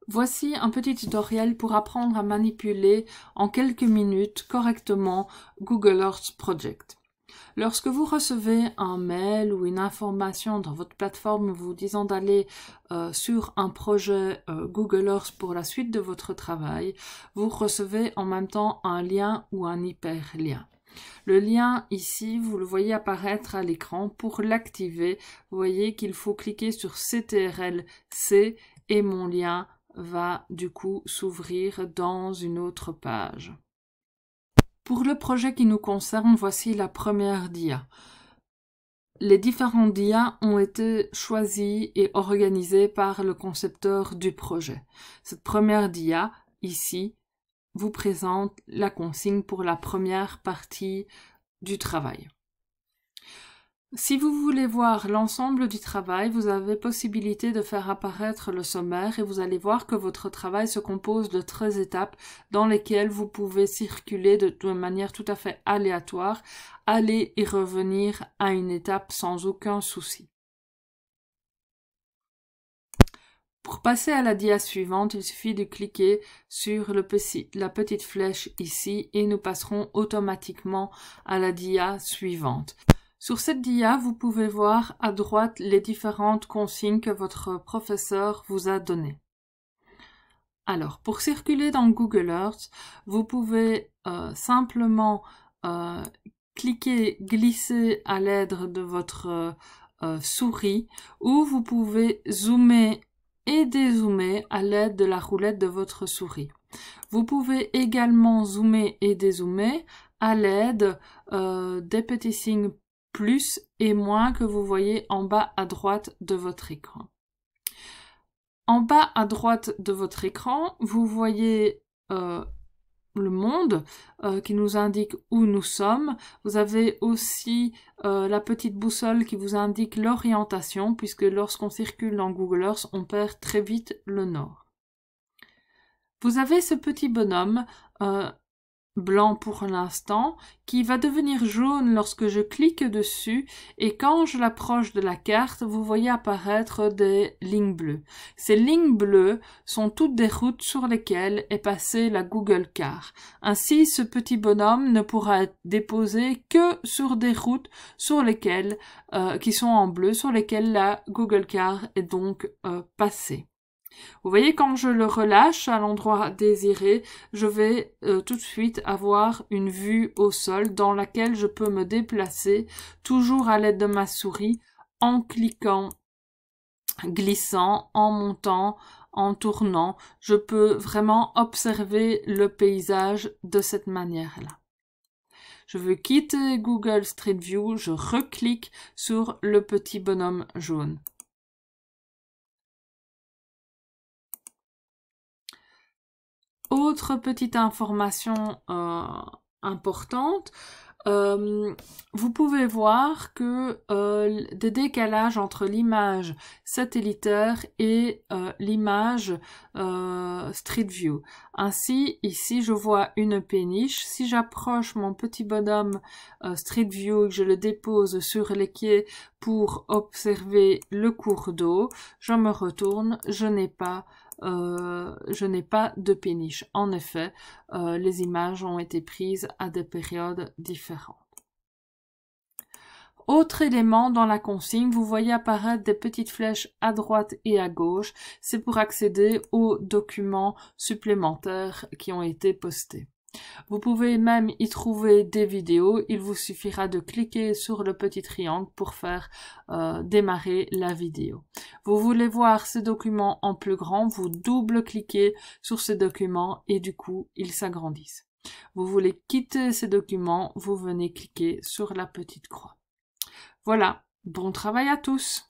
Voici un petit tutoriel pour apprendre à manipuler en quelques minutes correctement Google Earth Project. Lorsque vous recevez un mail ou une information dans votre plateforme vous disant d'aller sur un projet Google Earth pour la suite de votre travail, vous recevez en même temps un lien ou un hyperlien. Le lien ici, vous le voyez apparaître à l'écran. Pour l'activer, vous voyez qu'il faut cliquer sur CTRL-C et mon lien va du coup s'ouvrir dans une autre page. Pour le projet qui nous concerne, voici la première dia. Les différents dias ont été choisis et organisés par le concepteur du projet. Cette première dia, ici, vous présente la consigne pour la première partie du travail. Si vous voulez voir l'ensemble du travail, vous avez possibilité de faire apparaître le sommaire et vous allez voir que votre travail se compose de 13 étapes dans lesquelles vous pouvez circuler de manière tout à fait aléatoire, aller et revenir à une étape sans aucun souci. Pour passer à la dia suivante, il suffit de cliquer sur la petite flèche ici et nous passerons automatiquement à la dia suivante. Sur cette dia, vous pouvez voir à droite les différentes consignes que votre professeur vous a données. Alors, pour circuler dans Google Earth, vous pouvez simplement cliquer, glisser à l'aide de votre souris ou vous pouvez zoomer et dézoomer à l'aide de la roulette de votre souris. Vous pouvez également zoomer et dézoomer à l'aide des petits signes plus et moins que vous voyez en bas à droite de votre écran. En bas à droite de votre écran, vous voyez le monde qui nous indique où nous sommes. Vous avez aussi la petite boussole qui vous indique l'orientation, puisque lorsqu'on circule dans Google Earth, on perd très vite le nord. Vous avez ce petit bonhomme blanc pour l'instant, qui va devenir jaune lorsque je clique dessus et quand je l'approche de la carte, vous voyez apparaître des lignes bleues. Ces lignes bleues sont toutes des routes sur lesquelles est passée la Google Car. Ainsi, ce petit bonhomme ne pourra être déposé que sur des routes sur lesquelles, qui sont en bleu, sur lesquelles la Google Car est donc passée. Vous voyez, quand je le relâche à l'endroit désiré, je vais tout de suite avoir une vue au sol dans laquelle je peux me déplacer, toujours à l'aide de ma souris, en cliquant, glissant, en montant, en tournant. Je peux vraiment observer le paysage de cette manière-là. Je veux quitter Google Street View, je reclique sur le petit bonhomme jaune. Autre petite information importante, vous pouvez voir que des décalages entre l'image satellitaire et l'image Street View. Ainsi, ici, je vois une péniche. Si j'approche mon petit bonhomme Street View et que je le dépose sur les quais pour observer le cours d'eau, je me retourne, je n'ai pas de péniche. En effet, les images ont été prises à des périodes différentes. Autre élément dans la consigne, vous voyez apparaître des petites flèches à droite et à gauche. C'est pour accéder aux documents supplémentaires qui ont été postés. Vous pouvez même y trouver des vidéos. Il vous suffira de cliquer sur le petit triangle pour faire démarrer la vidéo. Vous voulez voir ces documents en plus grand, vous double-cliquez sur ces documents et du coup, ils s'agrandissent. Vous voulez quitter ces documents, vous venez cliquer sur la petite croix. Voilà, bon travail à tous!